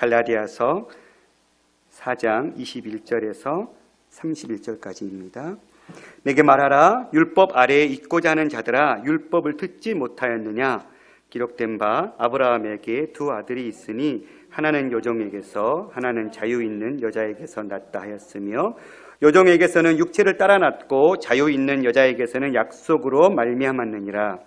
갈라디아서 4장 21절에서 31절까지입니다. 내게 말하라. 율법 아래에 있고자 하는 자들아, 율법을 듣지 못하였느냐? 기록된 바 아브라함에게 두 아들이 있으니 하나는 여종에게서 하나는 자유 있는 여자에게서 났다 하였으며 여종에게서는 육체를 따라 났고 자유 있는 여자에게서는 약속으로 말미암았느니라.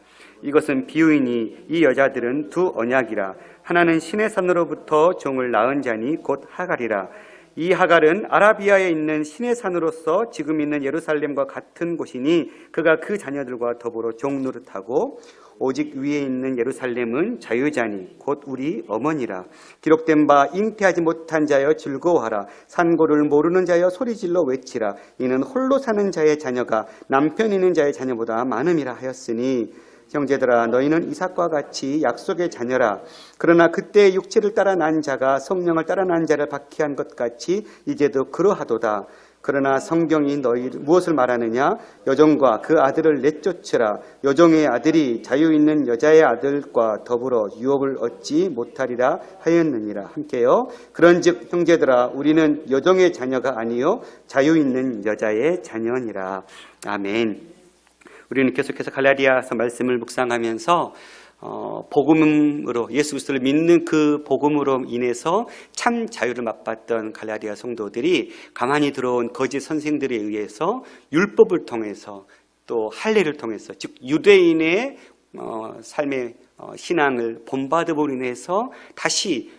이것은 비유이니 이 여자들은 두 언약이라. 하나는 신의 산으로부터 종을 낳은 자니 곧 하갈이라. 이 하갈은 아라비아에 있는 신의 산으로서 지금 있는 예루살렘과 같은 곳이니 그가 그 자녀들과 더불어 종 노릇하고 오직 위에 있는 예루살렘은 자유자니 곧 우리 어머니라. 기록된 바 잉태하지 못한 자여 즐거워하라. 산고를 모르는 자여 소리질러 외치라. 이는 홀로 사는 자의 자녀가 남편 있는 자의 자녀보다 많음이라 하였으니 형제들아, 너희는 이삭과 같이 약속의 자녀라. 그러나 그때 육체를 따라 난 자가 성령을 따라 난 자를 박해한 것 같이 이제도 그러하도다. 그러나 성경이 너희 무엇을 말하느냐? 여종과 그 아들을 내쫓으라. 여종의 아들이 자유 있는 여자의 아들과 더불어 유업을 얻지 못하리라 하였느니라. 함께요. 그런즉 형제들아, 우리는 여종의 자녀가 아니요 자유 있는 여자의 자녀니라. 아멘. 우리는 계속해서 갈라디아서 말씀을 묵상하면서 복음으로 예수 그리스도를 믿는 그 복음으로 인해서 참 자유를 맛봤던 갈라디아 성도들이 가만히 들어온 거짓 선생들에 의해서 율법을 통해서 또 할례를 통해서 즉 유대인의 삶의 신앙을 본받음으로 인해서 다시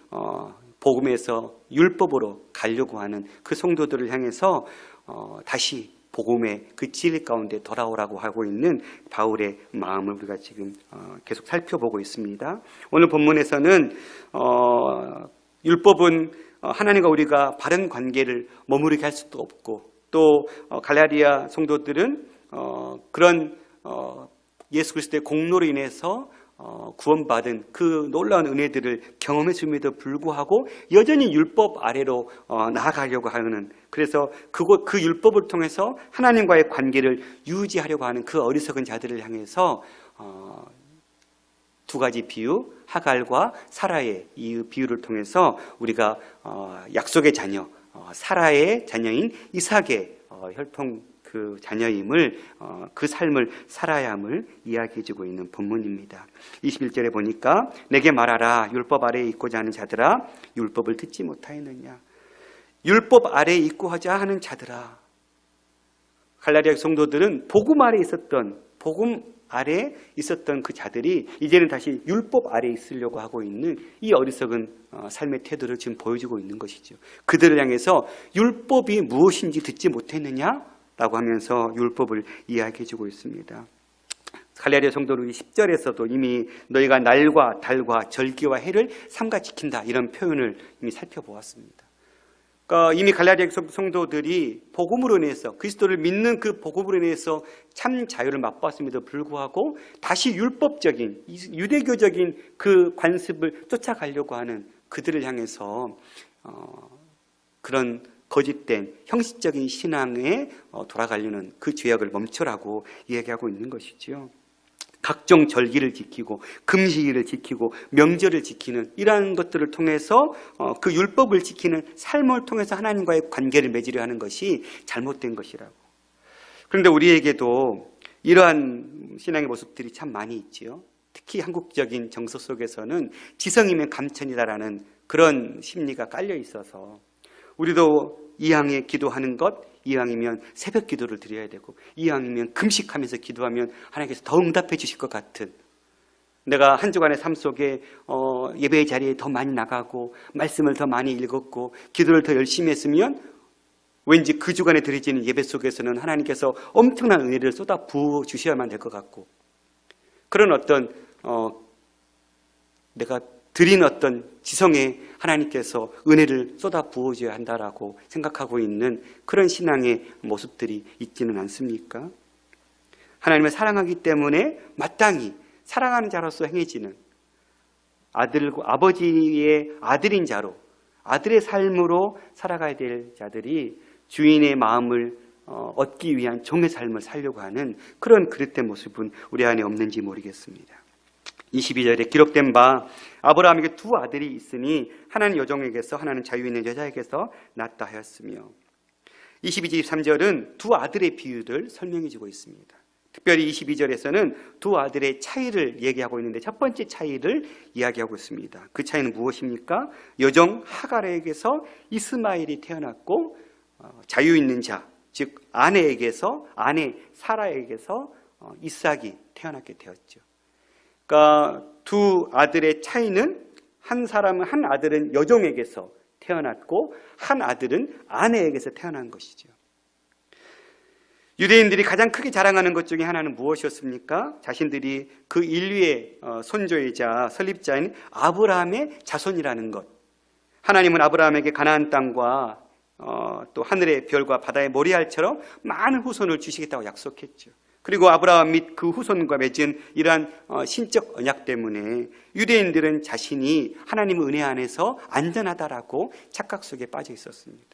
복음에서 율법으로 가려고 하는 그 성도들을 향해서 다시 복음의 그 진리 가운데 돌아오라고 하고 있는 바울의 마음을 우리가 지금 계속 살펴보고 있습니다. 오늘 본문에서는 율법은 하나님과 우리가 바른 관계를 머무르게 할 수도 없고 또 갈라디아 성도들은 그런 예수 그리스도의 공로로 인해서 구원받은 그 놀라운 은혜들을 경험했음에도 불구하고 여전히 율법 아래로 나아가려고 하는, 그래서 그 율법을 통해서 하나님과의 관계를 유지하려고 하는 그 어리석은 자들을 향해서 두 가지 비유, 하갈과 사라의 이 비유를 통해서 우리가 약속의 자녀, 사라의 자녀인 이삭의 혈통 그 자녀임을 그 삶을 살아야 함을 이야기해주고 있는 본문입니다. 21절에 보니까 내게 말하라. 율법 아래에 있고자 하는 자들아, 율법을 듣지 못하였느냐. 율법 아래에 있고자 하는 자들아. 갈라디아 성도들은 복음 아래에 있었던 그 자들이 이제는 다시 율법 아래에 있으려고 하고 있는 이 어리석은 삶의 태도를 지금 보여주고 있는 것이죠. 그들을 향해서 율법이 무엇인지 듣지 못했느냐? 라고 하면서 율법을 이야기해주고 있습니다. 갈라디아 성도는 10절에서도 이미 너희가 날과 달과 절기와 해를 삼가 지킨다 이런 표현을 이미 살펴보았습니다. 그러니까 이미 갈라디아 성도들이 복음으로 인해서 그리스도를 믿는 그 복음으로 인해서 참 자유를 맛보았음에도 불구하고 다시 율법적인 유대교적인 그 관습을 쫓아가려고 하는 그들을 향해서 그런 거짓된 형식적인 신앙에 돌아가려는 그 죄악을 멈춰라고 이야기하고 있는 것이죠. 각종 절기를 지키고 금식일을 지키고 명절을 지키는 이러한 것들을 통해서 그 율법을 지키는 삶을 통해서 하나님과의 관계를 맺으려 하는 것이 잘못된 것이라고. 그런데 우리에게도 이러한 신앙의 모습들이 참 많이 있지요. 특히 한국적인 정서 속에서는 지성이면 감천이다라는 그런 심리가 깔려 있어서 우리도 이왕에 기도하는 것, 이왕이면 새벽 기도를 드려야 되고 이왕이면 금식하면서 기도하면 하나님께서 더 응답해 주실 것 같은, 내가 한 주간의 삶 속에 예배의 자리에 더 많이 나가고 말씀을 더 많이 읽었고 기도를 더 열심히 했으면 왠지 그 주간에 드려지는 예배 속에서는 하나님께서 엄청난 은혜를 쏟아 부어 주셔야만 될 것 같고, 그런 어떤 내가 드린 어떤 지성에 하나님께서 은혜를 쏟아 부어줘야 한다라고 생각하고 있는 그런 신앙의 모습들이 있지는 않습니까? 하나님을 사랑하기 때문에 마땅히 사랑하는 자로서 행해지는 아버지의 아들인 자로 아들의 삶으로 살아가야 될 자들이 주인의 마음을 얻기 위한 종의 삶을 살려고 하는 그런 그릇된 모습은 우리 안에 없는지 모르겠습니다. 22절에 기록된 바 아브라함에게 두 아들이 있으니 하나는 여종에게서 하나는 자유 있는 여자에게서 낳았다 하였으며 22절 23절은 두 아들의 비유를 설명해 주고 있습니다. 특별히 22절에서는 두 아들의 차이를 얘기하고 있는데 첫 번째 차이를 이야기하고 있습니다. 그 차이는 무엇입니까? 여종 하갈에게서 이스마엘이 태어났고 자유 있는 자, 즉 아내 사라에게서 이삭이 태어났게 되었죠. 그러니까 두 아들의 차이는 한 아들은 여종에게서 태어났고 한 아들은 아내에게서 태어난 것이죠. 유대인들이 가장 크게 자랑하는 것 중에 하나는 무엇이었습니까? 자신들이 그 인류의 선조이자 설립자인 아브라함의 자손이라는 것. 하나님은 아브라함에게 가나안 땅과 또 하늘의 별과 바다의 모래알처럼 많은 후손을 주시겠다고 약속했죠. 그리고 아브라함 및 그 후손과 맺은 이러한 신적 언약 때문에 유대인들은 자신이 하나님의 은혜 안에서 안전하다라고 착각 속에 빠져 있었습니다.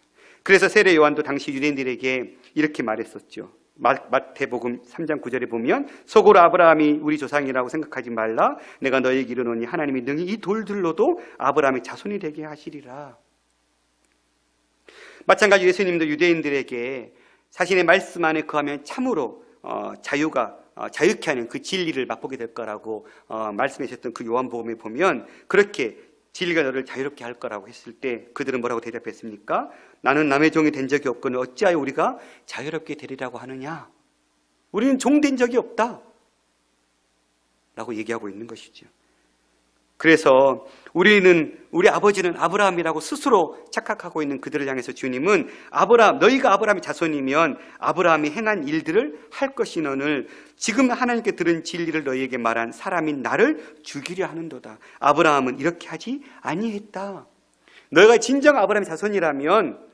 그래서 세례 요한도 당시 유대인들에게 이렇게 말했었죠. 마태복음 3장 9절에 보면 속으로 아브라함이 우리 조상이라고 생각하지 말라. 내가 너에게 이르노니 하나님이 능히 이 돌들로도 아브라함의 자손이 되게 하시리라. 마찬가지로 예수님도 유대인들에게 자신의 말씀 안에 거하면 참으로 자유케 하는 그 진리를 맛보게 될 거라고 말씀하셨던 그 요한복음에 보면 그렇게 진리가 너를 자유롭게 할 거라고 했을 때 그들은 뭐라고 대답했습니까? 나는 남의 종이 된 적이 없거늘 어찌하여 우리가 자유롭게 되리라고 하느냐? 우리는 종 된 적이 없다 라고 얘기하고 있는 것이죠. 그래서 우리 아버지는 아브라함이라고 스스로 착각하고 있는 그들을 향해서 주님은 너희가 아브라함의 자손이면 아브라함이 행한 일들을 할 것이너늘 지금 하나님께 들은 진리를 너희에게 말한 사람인 나를 죽이려 하는도다. 아브라함은 이렇게 하지 아니했다. 너희가 진정 아브라함의 자손이라면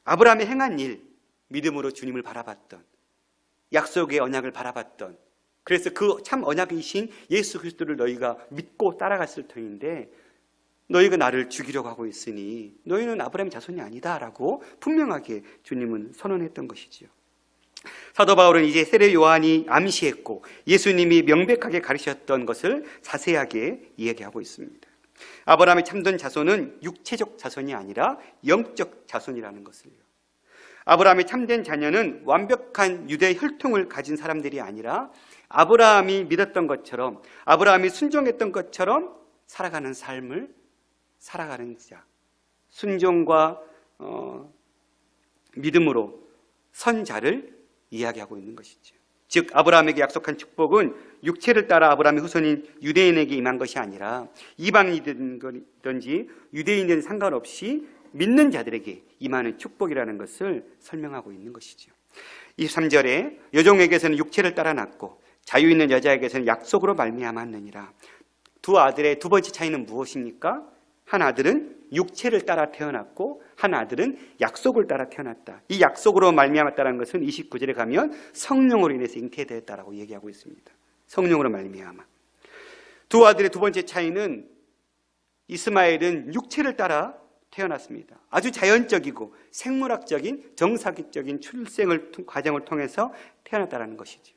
아브라함이 행한 일, 믿음으로 주님을 바라봤던, 약속의 언약을 바라봤던, 그래서 그 참 언약이신 예수 그리스도를 너희가 믿고 따라갔을 터인데 너희가 나를 죽이려고 하고 있으니 너희는 아브라함의 자손이 아니다라고 분명하게 주님은 선언했던 것이지요. 사도 바울은 이제 세례 요한이 암시했고 예수님이 명백하게 가르치셨던 것을 자세하게 이야기하고 있습니다. 아브라함의 참된 자손은 육체적 자손이 아니라 영적 자손이라는 것을요. 아브라함의 참된 자녀는 완벽한 유대 혈통을 가진 사람들이 아니라 아브라함이 믿었던 것처럼 아브라함이 순종했던 것처럼 살아가는 삶을 살아가는 자, 순종과 믿음으로 선 자를 이야기하고 있는 것이죠. 즉 아브라함에게 약속한 축복은 육체를 따라 아브라함의 후손인 유대인에게 임한 것이 아니라 이방인이든지 유대인은 상관없이 믿는 자들에게 임하는 축복이라는 것을 설명하고 있는 것이죠. 23절에 여종에게서는 육체를 따라 낳고 자유 있는 여자에게서는 약속으로 말미암았느니라. 두 아들의 두 번째 차이는 무엇입니까? 한 아들은 육체를 따라 태어났고 한 아들은 약속을 따라 태어났다. 이 약속으로 말미암았다는 것은 29절에 가면 성령으로 인해서 잉태되었다라고 얘기하고 있습니다. 성령으로 말미암아. 두 아들의 두 번째 차이는 이스마엘은 육체를 따라 태어났습니다. 아주 자연적이고 생물학적인 정상적인 출생을 과정을 통해서 태어났다는 것이죠.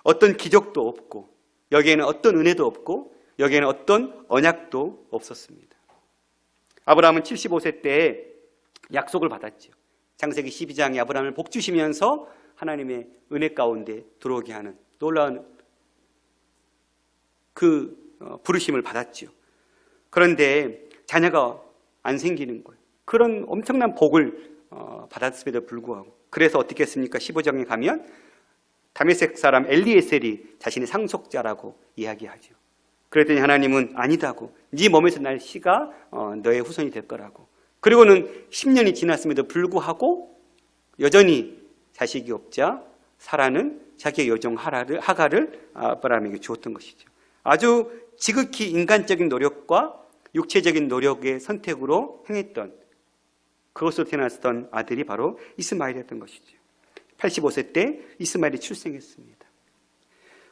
어떤 기적도 없고 여기에는 어떤 은혜도 없고 여기에는 어떤 언약도 없었습니다. 아브라함은 75세 때에 약속을 받았죠. 창세기 12장에 아브라함을 복주시면서 하나님의 은혜 가운데 들어오게 하는 놀라운 그 부르심을 받았죠. 그런데 자녀가 안 생기는 거예요. 그런 엄청난 복을 받았음에도 불구하고 그래서 어떻게 했습니까? 15장에 가면 다메섹 사람 엘리에셀이 자신의 상속자라고 이야기하죠. 그랬더니 하나님은 아니다고 네 몸에서 날 씨가 너의 후손이 될 거라고. 그리고는 10년이 지났음에도 불구하고 여전히 자식이 없자 사라는 자기의 여종 하갈을 아브라함에게 주었던 것이죠. 아주 지극히 인간적인 노력과 육체적인 노력의 선택으로 행했던 그것으로 태어났던 아들이 바로 이스마엘이었던 것이죠. 85세 때 이스마엘이 출생했습니다.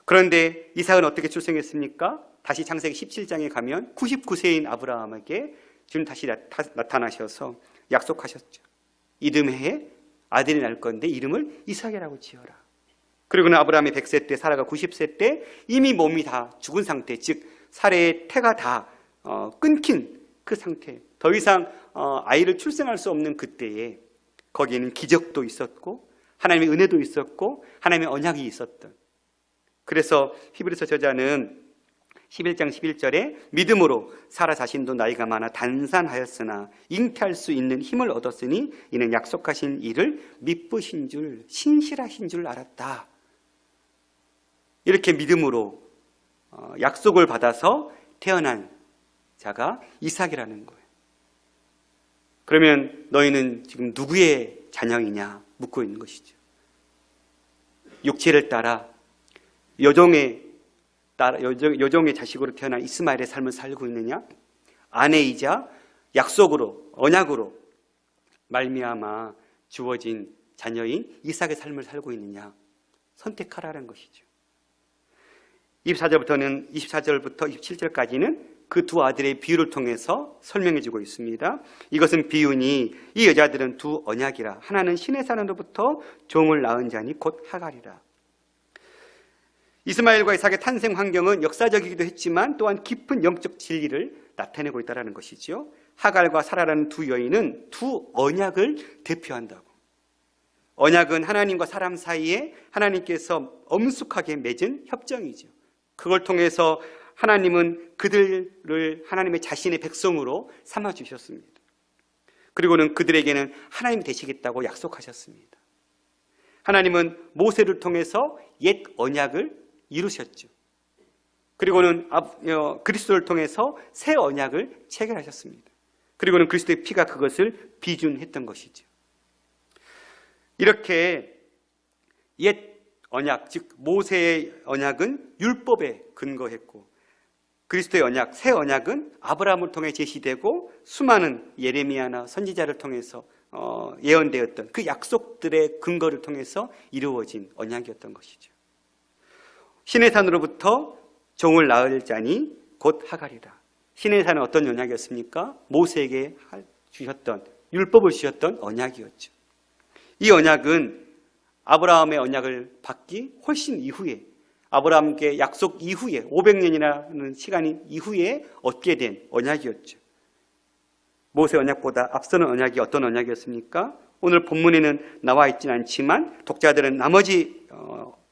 그런데 이삭은 어떻게 출생했습니까? 다시 창세기 17장에 가면 99세인 아브라함에게 주님 다시 나타나셔서 약속하셨죠. 이듬해에 아들이 날 건데 이름을 이삭이라고 지어라. 그리고는 아브라함이 100세 때 사라가 90세 때 이미 몸이 다 죽은 상태, 즉 사례의 태가 다 끊긴 그 상태, 더 이상 아이를 출생할 수 없는 그때에 거기에는 기적도 있었고 하나님의 은혜도 있었고 하나님의 언약이 있었던, 그래서 히브리서 저자는 11장 11절에 믿음으로 사라 자신도 나이가 많아 단산하였으나 잉태할 수 있는 힘을 얻었으니 이는 약속하신 이를 미쁘신 줄 신실하신 줄 알았다. 이렇게 믿음으로 약속을 받아서 태어난 자가 이삭이라는 거예요. 그러면 너희는 지금 누구의 자녀이냐 묻고 있는 것이죠. 육체를 따라 여종의 자식으로 태어난 이스마엘의 삶을 살고 있느냐, 아내이자 약속으로 언약으로 말미암아 주어진 자녀인 이삭의 삶을 살고 있느냐, 선택하라는 것이죠. 24절부터 27절까지는 그 두 아들의 비유를 통해서 설명해 주고 있습니다. 이것은 비유니 이 여자들은 두 언약이라. 하나는 신의 산으로부터 종을 낳은 자니 곧 하갈이라. 이스마엘과 이삭의 탄생 환경은 역사적이기도 했지만 또한 깊은 영적 진리를 나타내고 있다는 것이죠. 하갈과 사라라는 두 여인은 두 언약을 대표한다고. 언약은 하나님과 사람 사이에 하나님께서 엄숙하게 맺은 협정이죠. 그걸 통해서 하나님은 그들을 하나님의 자신의 백성으로 삼아주셨습니다. 그리고는 그들에게는 하나님이 되시겠다고 약속하셨습니다. 하나님은 모세를 통해서 옛 언약을 이루셨죠. 그리고는 그리스도를 통해서 새 언약을 체결하셨습니다. 그리고는 그리스도의 피가 그것을 비준했던 것이죠. 이렇게 옛 언약, 즉 모세의 언약은 율법에 근거했고 그리스도의 언약, 새 언약은 아브라함을 통해 제시되고 수많은 예레미야나 선지자를 통해서 예언되었던 그 약속들의 근거를 통해서 이루어진 언약이었던 것이죠. 신의 산으로부터 종을 낳을 자니 곧 하갈이라. 신의 산은 어떤 언약이었습니까? 모세에게 주셨던, 율법을 주셨던 언약이었죠. 이 언약은 아브라함의 언약을 받기 훨씬 이후에, 아브라함께 약속 이후에 500년이라는 시간이 이후에 얻게 된 언약이었죠. 모세 언약보다 앞서는 언약이 어떤 언약이었습니까? 오늘 본문에는 나와 있지는 않지만 독자들은 나머지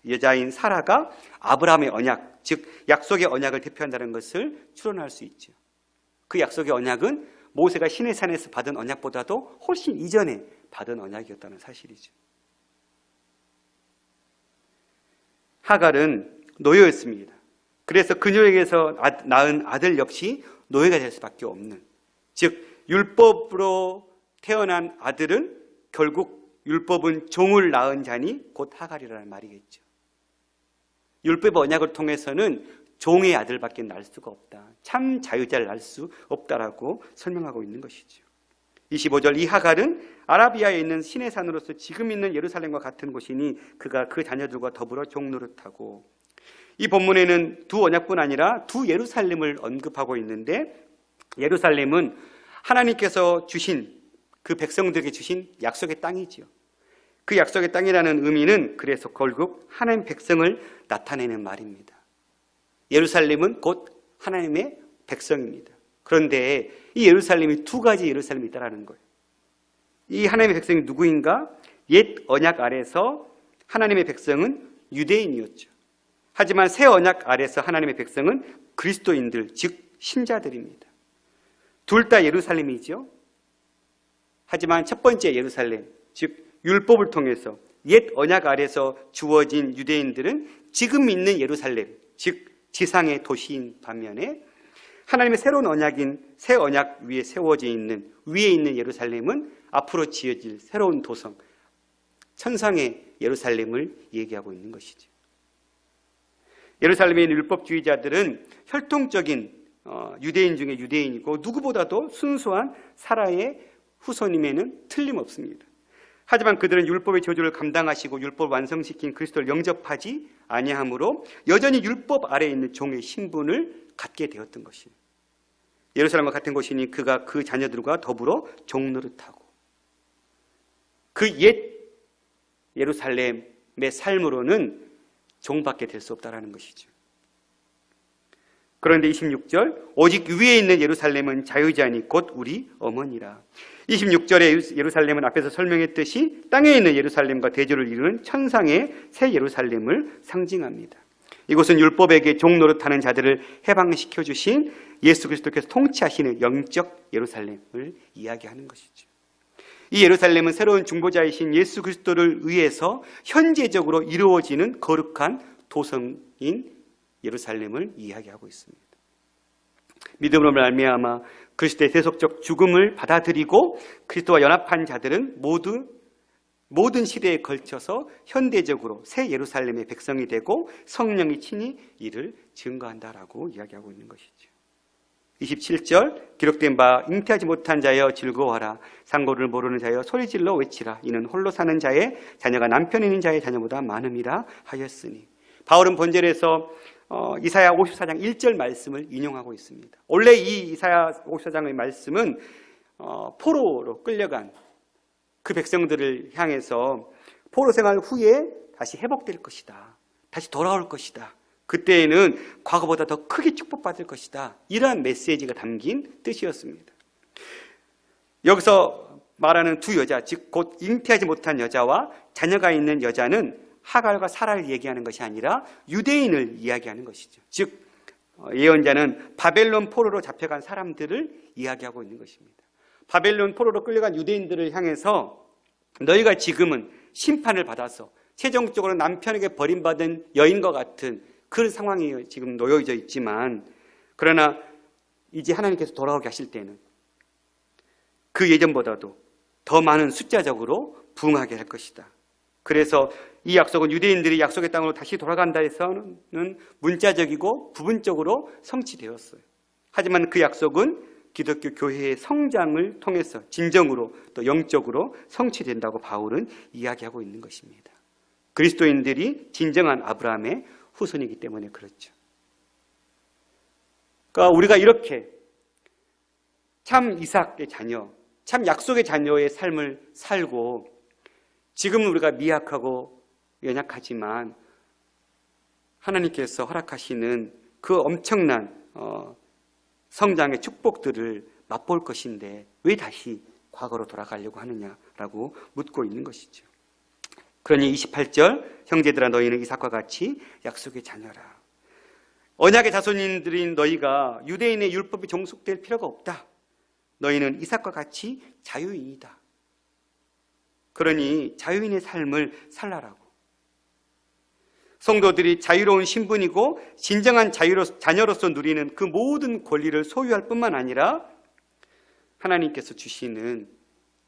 여자인 사라가 아브라함의 언약, 즉 약속의 언약을 대표한다는 것을 추론할 수 있죠. 그 약속의 언약은 모세가 시내 산에서 받은 언약보다도 훨씬 이전에 받은 언약이었다는 사실이죠. 하갈은 노예였습니다. 그래서 그녀에게서 낳은 아들 역시 노예가 될 수밖에 없는, 즉 율법으로 태어난 아들은 결국 율법은 종을 낳은 자니 곧 하갈이라는 말이겠죠. 율법 언약을 통해서는 종의 아들밖에 낳을 수가 없다. 참 자유자를 낳을 수 없다라고 설명하고 있는 것이죠. 25절, 이 하갈은 아라비아에 있는 신의 산으로서 지금 있는 예루살렘과 같은 곳이니 그가 그 자녀들과 더불어 종노릇하고. 이 본문에는 두 언약뿐 아니라 두 예루살렘을 언급하고 있는데, 예루살렘은 하나님께서 주신, 그 백성들에게 주신 약속의 땅이지요. 그 약속의 땅이라는 의미는 그래서 결국 하나님 백성을 나타내는 말입니다. 예루살렘은 곧 하나님의 백성입니다. 그런데 이 예루살렘이 두 가지 예루살렘이 있다는 거예요. 이 하나님의 백성이 누구인가? 옛 언약 아래서 하나님의 백성은 유대인이었죠. 하지만 새 언약 아래서 하나님의 백성은 그리스도인들, 즉 신자들입니다. 둘 다 예루살렘이죠. 하지만 첫 번째 예루살렘, 즉 율법을 통해서 옛 언약 아래서 주어진 유대인들은 지금 있는 예루살렘, 즉 지상의 도시인 반면에 하나님의 새로운 언약인 새 언약 위에 세워져 있는, 위에 있는 예루살렘은 앞으로 지어질 새로운 도성, 천상의 예루살렘을 얘기하고 있는 것이죠. 예루살렘에 있는 율법주의자들은 혈통적인 유대인 중에 유대인이고 누구보다도 순수한 사라의 후손임에는 틀림없습니다. 하지만 그들은 율법의 저주를 감당하시고 율법을 완성시킨 그리스도를 영접하지 아니하므로 여전히 율법 아래에 있는 종의 신분을 갖게 되었던 것이에요. 예루살렘과 같은 곳이니 그가 그 자녀들과 더불어 종노릇하고, 그 옛 예루살렘의 삶으로는 종밖에 될 수 없다는 것이죠. 그런데 26절, 오직 위에 있는 예루살렘은 자유자니 곧 우리 어머니라. 26절의 예루살렘은 앞에서 설명했듯이 땅에 있는 예루살렘과 대조를 이루는 천상의 새 예루살렘을 상징합니다. 이곳은 율법에게 종노릇하는 자들을 해방시켜 주신 예수 그리스도께서 통치하시는 영적 예루살렘을 이야기하는 것이죠. 이 예루살렘은 새로운 중보자이신 예수 그리스도를 위해서 현재적으로 이루어지는 거룩한 도성인 예루살렘을 이야기하고 있습니다. 믿음으로 말미암아 그리스도의 세속적 죽음을 받아들이고 그리스도와 연합한 자들은 모든 시대에 걸쳐서 현대적으로 새 예루살렘의 백성이 되고 성령이 친히 이를 증거한다라고 이야기하고 있는 것이죠. 27절, 기록된 바 잉태하지 못한 자여 즐거워하라. 상고를 모르는 자여 소리질러 외치라. 이는 홀로 사는 자의 자녀가 남편 있는 자의 자녀보다 많음이라 하였으니. 바울은 본절에서 이사야 54장 1절 말씀을 인용하고 있습니다. 원래 이 이사야 54장의 말씀은 포로로 끌려간 그 백성들을 향해서 포로 생활 후에 다시 회복될 것이다. 다시 돌아올 것이다. 그때에는 과거보다 더 크게 축복받을 것이다. 이러한 메시지가 담긴 뜻이었습니다. 여기서 말하는 두 여자, 즉 곧 잉태하지 못한 여자와 자녀가 있는 여자는 하갈과 사라를 얘기하는 것이 아니라 유대인을 이야기하는 것이죠. 즉 예언자는 바벨론 포로로 잡혀간 사람들을 이야기하고 있는 것입니다. 바벨론 포로로 끌려간 유대인들을 향해서 너희가 지금은 심판을 받아서 최종적으로 남편에게 버림받은 여인과 같은 그런 상황이 지금 놓여져 있지만, 그러나 이제 하나님께서 돌아오게 하실 때는 그 예전보다도 더 많은 숫자적으로 부흥하게 할 것이다. 그래서 이 약속은 유대인들이 약속의 땅으로 다시 돌아간다 해서는 문자적이고 부분적으로 성취되었어요. 하지만 그 약속은 기독교 교회의 성장을 통해서 진정으로 또 영적으로 성취된다고 바울은 이야기하고 있는 것입니다. 그리스도인들이 진정한 아브라함의 후손이기 때문에 그렇죠. 그러니까 우리가 이렇게 참 이삭의 자녀, 참 약속의 자녀의 삶을 살고, 지금은 우리가 미약하고 연약하지만 하나님께서 허락하시는 그 엄청난 성장의 축복들을 맛볼 것인데 왜 다시 과거로 돌아가려고 하느냐라고 묻고 있는 것이죠. 그러니 28절, 형제들아 너희는 이삭과 같이 약속의 자녀라. 언약의 자손인들인 너희가 유대인의 율법이 종속될 필요가 없다. 너희는 이삭과 같이 자유인이다. 그러니 자유인의 삶을 살라라고. 성도들이 자유로운 신분이고 진정한 자녀로서 누리는 그 모든 권리를 소유할 뿐만 아니라 하나님께서 주시는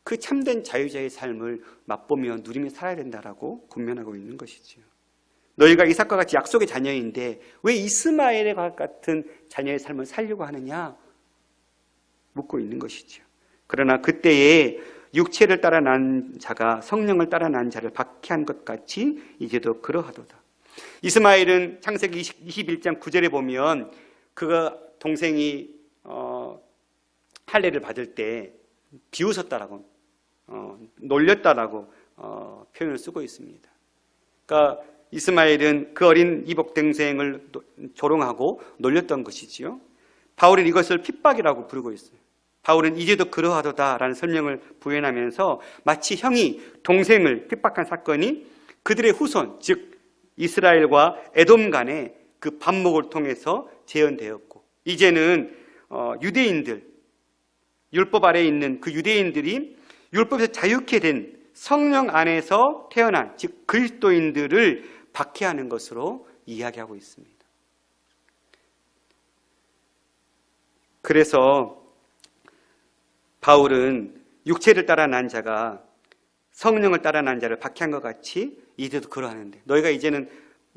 그 참된 자유자의 삶을 맛보며 누리며 살아야 된다라고 권면하고 있는 것이죠. 너희가 이삭과 같이 약속의 자녀인데 왜 이스마엘과 같은 자녀의 삶을 살려고 하느냐 묻고 있는 것이죠. 그러나 그때에 육체를 따라 난 자가 성령을 따라 난 자를 박해한 것 같이 이제도 그러하도다. 이스마엘은 창세기 21장 9절에 보면 그가 동생이 할례를 받을 때 비웃었다라고 놀렸다라고 표현을 쓰고 있습니다. 그러니까 이스마엘은 그 어린 이복 동생을 조롱하고 놀렸던 것이지요. 바울은 이것을 핍박이라고 부르고 있어요. 바울은 이제도 그러하도다라는 설명을 부연하면서 마치 형이 동생을 핍박한 사건이 그들의 후손, 즉 이스라엘과 에돔 간의 그 반목을 통해서 재현되었고, 이제는 유대인들, 율법 아래에 있는 그 유대인들이 율법에서 자유케 된 성령 안에서 태어난 즉 그리스도인들을 박해하는 것으로 이야기하고 있습니다. 그래서 바울은 육체를 따라 난 자가 성령을 따라 난 자를 박해한 것 같이 이제도 그러하는데, 너희가 이제는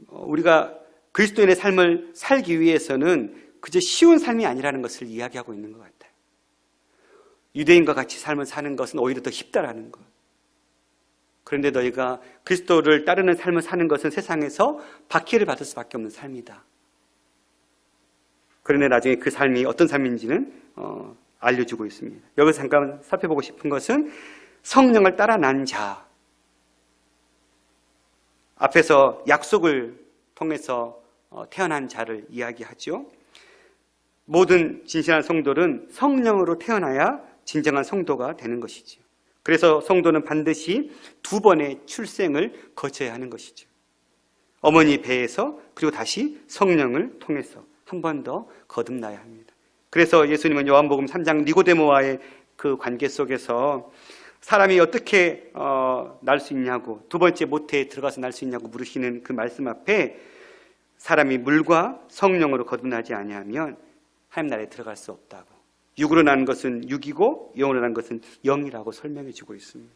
우리가 그리스도인의 삶을 살기 위해서는 그저 쉬운 삶이 아니라는 것을 이야기하고 있는 것 같아요. 유대인과 같이 삶을 사는 것은 오히려 더 쉽다라는 것. 그런데 너희가 그리스도를 따르는 삶을 사는 것은 세상에서 박해를 받을 수밖에 없는 삶이다. 그런데 나중에 그 삶이 어떤 삶인지는 알려주고 있습니다. 여기서 잠깐 살펴보고 싶은 것은 성령을 따라 난 자. 앞에서 약속을 통해서 태어난 자를 이야기하죠. 모든 진실한 성도는 성령으로 태어나야 진정한 성도가 되는 것이죠. 그래서 성도는 반드시 2번의 출생을 거쳐야 하는 것이죠. 어머니 배에서 그리고 다시 성령을 통해서 한 번 더 거듭나야 합니다. 그래서 예수님은 요한복음 3장 니고데모와의 그 관계 속에서 사람이 어떻게 날 수 있냐고, 2번째 모태에 들어가서 날 수 있냐고 물으시는 그 말씀 앞에 사람이 물과 성령으로 거듭나지 아니하면 하나님 나라에 들어갈 수 없다고, 육으로 난 것은 육이고 영으로 난 것은 영이라고 설명해 주고 있습니다.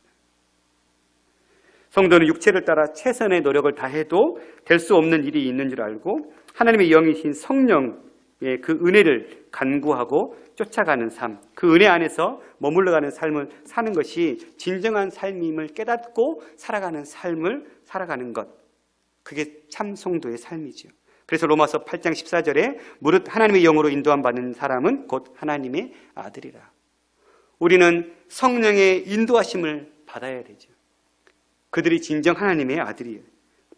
성도는 육체를 따라 최선의 노력을 다해도 될 수 없는 일이 있는 줄 알고 하나님의 영이신 성령의 그 은혜를 간구하고 쫓아가는 삶, 그 은혜 안에서 머물러가는 삶을 사는 것이 진정한 삶임을 깨닫고 살아가는 삶을 살아가는 것, 그게 참 성도의 삶이죠. 그래서 로마서 8장 14절에 무릇 하나님의 영으로 인도함 받는 사람은 곧 하나님의 아들이라. 우리는 성령의 인도하심을 받아야 되죠. 그들이 진정 하나님의 아들이에요.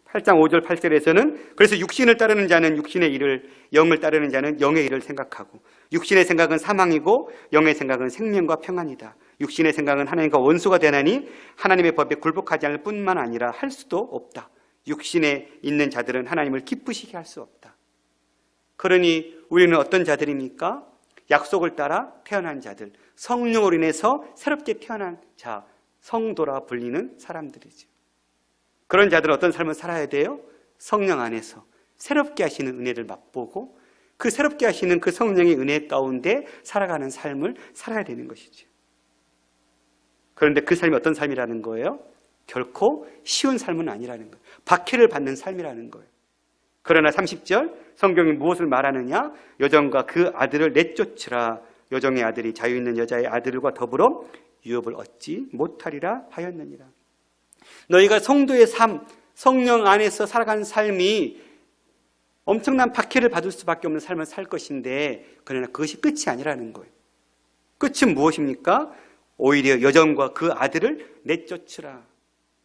8장 5절 8절에서는 그래서 육신을 따르는 자는 육신의 일을, 영을 따르는 자는 영의 일을 생각하고, 육신의 생각은 사망이고 영의 생각은 생명과 평안이다. 육신의 생각은 하나님과 원수가 되나니 하나님의 법에 굴복하지 않을 뿐만 아니라 할 수도 없다. 육신에 있는 자들은 하나님을 기쁘시게 할 수 없다. 그러니 우리는 어떤 자들입니까? 약속을 따라 태어난 자들, 성령으로 인해서 새롭게 태어난 자, 성도라 불리는 사람들이죠. 그런 자들은 어떤 삶을 살아야 돼요? 성령 안에서 새롭게 하시는 은혜를 맛보고 그 새롭게 하시는 그 성령의 은혜 가운데 살아가는 삶을 살아야 되는 것이죠. 그런데 그 삶이 어떤 삶이라는 거예요? 결코 쉬운 삶은 아니라는 거예요. 박해를 받는 삶이라는 거예요. 그러나 30절 성경이 무엇을 말하느냐? 여정과 그 아들을 내쫓으라. 여정의 아들이 자유 있는 여자의 아들과 더불어 유업을 얻지 못하리라 하였느니라. 너희가 성도의 삶, 성령 안에서 살아가는 삶이 엄청난 박해를 받을 수밖에 없는 삶을 살 것인데, 그러나 그것이 끝이 아니라는 거예요. 끝은 무엇입니까? 오히려 여정과 그 아들을 내쫓으라.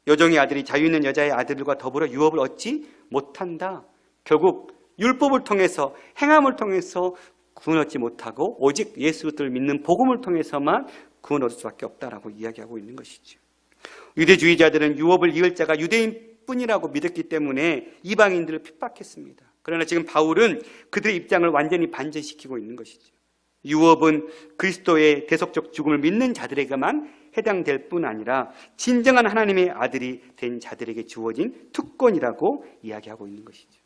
여정의 아들이 자유 있는 여자의 아들과 더불어 유업을 얻지 못한다. 결국 율법을 통해서, 행함을 통해서 구원 얻지 못하고 오직 예수 그리스도를 믿는 복음을 통해서만 구원 얻을 수밖에 없다라고 이야기하고 있는 것이죠. 유대주의자들은 유업을 이을 자가 유대인뿐이라고 믿었기 때문에 이방인들을 핍박했습니다. 그러나 지금 바울은 그들의 입장을 완전히 반전시키고 있는 것이죠. 유업은 그리스도의 대속적 죽음을 믿는 자들에게만 해당될 뿐 아니라 진정한 하나님의 아들이 된 자들에게 주어진 특권이라고 이야기하고 있는 것이죠.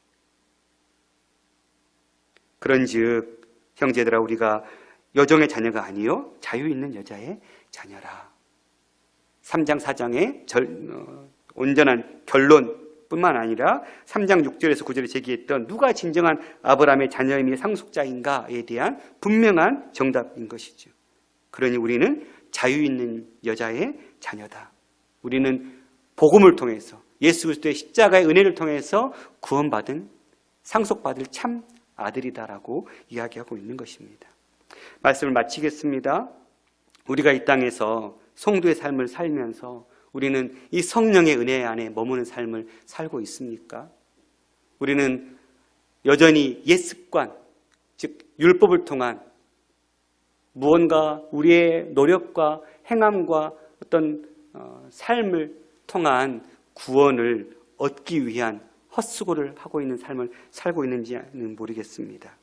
그런즉 형제들아, 우리가 여종의 자녀가 아니요 자유 있는 여자의 자녀라. 3장 4장의 온전한 결론뿐만 아니라 3장 6절에서 9절에 제기했던 누가 진정한 아브라함의 자녀이며 상속자인가에 대한 분명한 정답인 것이죠. 그러니 우리는 자유 있는 여자의 자녀다. 우리는 복음을 통해서 예수 그리스도의 십자가의 은혜를 통해서 구원받은, 상속받을 참 아들이다라고 이야기하고 있는 것입니다. 말씀을 마치겠습니다. 우리가 이 땅에서 성도의 삶을 살면서 우리는 이 성령의 은혜 안에 머무는 삶을 살고 있습니까? 우리는 여전히 옛 습관, 즉 율법을 통한 무언가 우리의 노력과 행함과 어떤 삶을 통한 구원을 얻기 위한 헛수고를 하고 있는 삶을 살고 있는지는 모르겠습니다.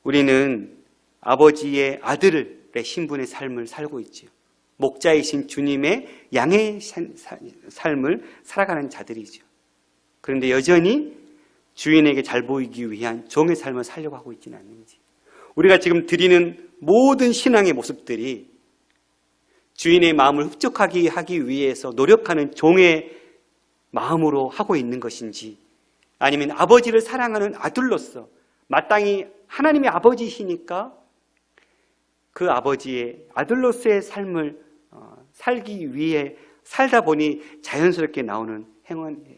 우리는 아버지의 아들의 신분의 삶을 살고 있지요. 목자이신 주님의 양의 삶을 살아가는 자들이죠. 그런데 여전히 주인에게 잘 보이기 위한 종의 삶을 살려고 하고 있지는 않는지, 우리가 지금 드리는 모든 신앙의 모습들이 주인의 마음을 흡족하게 하기 위해서 노력하는 종의 마음으로 하고 있는 것인지, 아니면 아버지를 사랑하는 아들로서 마땅히 하나님의 아버지시니까 그 아버지의 아들로서의 삶을 살기 위해 살다 보니 자연스럽게 나오는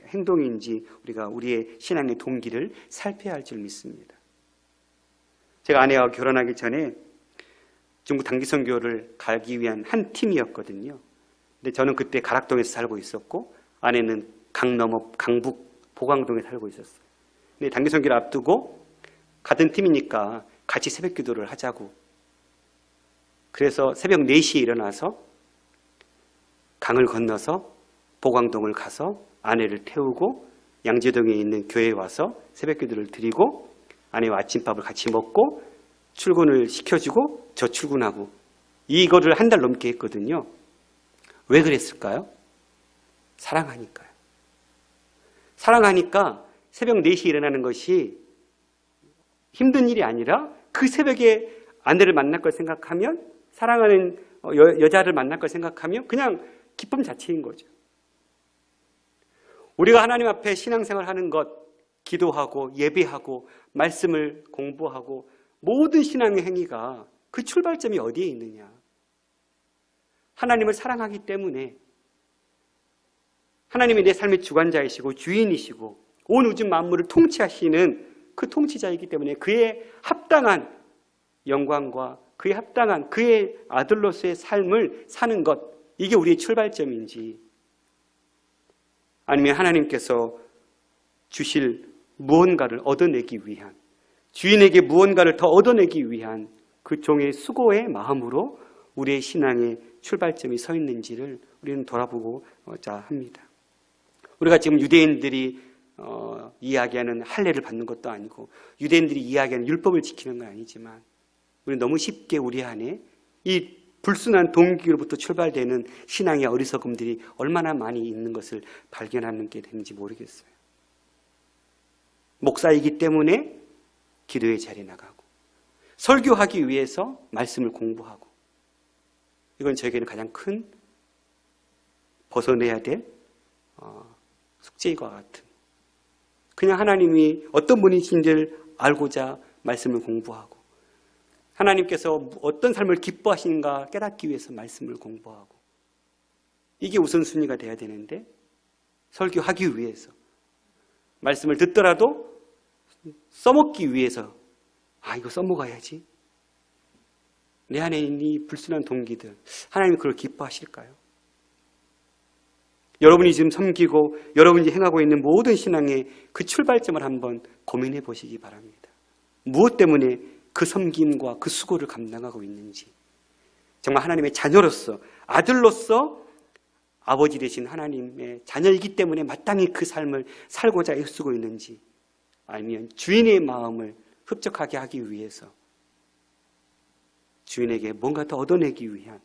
행동인지 우리가 우리의 신앙의 동기를 살펴야 할 줄 믿습니다. 제가 아내와 결혼하기 전에 중국 단기선교를 가기 위한 한 팀이었거든요. 근데 저는 그때 가락동에서 살고 있었고 아내는 강북 보광동에 살고 있었어요. 근데 단기선교를 앞두고 같은 팀이니까 같이 새벽 기도를 하자고. 그래서 새벽 4시에 일어나서 강을 건너서 보광동을 가서 아내를 태우고 양재동에 있는 교회에 와서 새벽 기도를 드리고 아내와 아침밥을 같이 먹고 출근을 시켜주고 저 출근하고 이거를 한 달 넘게 했거든요. 왜 그랬을까요? 사랑하니까요. 사랑하니까 새벽 4시에 일어나는 것이 힘든 일이 아니라 그 새벽에 아내를 만날 걸 생각하면 사랑하는 여자를 만날 걸 생각하면 그냥 기쁨 자체인 거죠. 우리가 하나님 앞에 신앙생활 하는 것, 기도하고 예배하고 말씀을 공부하고 모든 신앙의 행위가 그 출발점이 어디에 있느냐. 하나님을 사랑하기 때문에 하나님이 내 삶의 주관자이시고 주인이시고 온 우주 만물을 통치하시는 그 통치자이기 때문에 그에 합당한 영광과 그에 합당한 그의 아들로서의 삶을 사는 것, 이게 우리의 출발점인지 아니면 하나님께서 주실 무언가를 얻어내기 위한, 주인에게 무언가를 더 얻어내기 위한 그 종의 수고의 마음으로 우리의 신앙의 출발점이 서 있는지를 우리는 돌아보고자 합니다. 우리가 지금 유대인들이 이야기하는 할례를 받는 것도 아니고 유대인들이 이야기하는 율법을 지키는 건 아니지만 우리는 너무 쉽게 우리 안에 이 불순한 동기로부터 출발되는 신앙의 어리석음들이 얼마나 많이 있는 것을 발견하게 되는지 모르겠어요. 목사이기 때문에 기도의 자리에 나가고 설교하기 위해서 말씀을 공부하고 이건 저에게는 가장 큰 벗어내야 될 숙제와 같은 그냥 하나님이 어떤 분이신지를 알고자 말씀을 공부하고 하나님께서 어떤 삶을 기뻐하시는가 깨닫기 위해서 말씀을 공부하고 이게 우선순위가 돼야 되는데 설교하기 위해서 말씀을 듣더라도 써먹기 위해서 이거 써먹어야지. 내 안에 있는 이 불순한 동기들 하나님이 그걸 기뻐하실까요? 여러분이 지금 섬기고 여러분이 행하고 있는 모든 신앙의 그 출발점을 한번 고민해 보시기 바랍니다. 무엇 때문에 그 섬김과 그 수고를 감당하고 있는지 정말 하나님의 자녀로서 아들로서 아버지 되신 하나님의 자녀이기 때문에 마땅히 그 삶을 살고자 애쓰고 있는지 아니면 주인의 마음을 흡족하게 하기 위해서 주인에게 뭔가 더 얻어내기 위한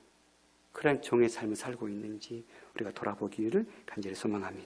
그러한 종의 삶을 살고 있는지 우리가 돌아보기를 간절히 소망합니다.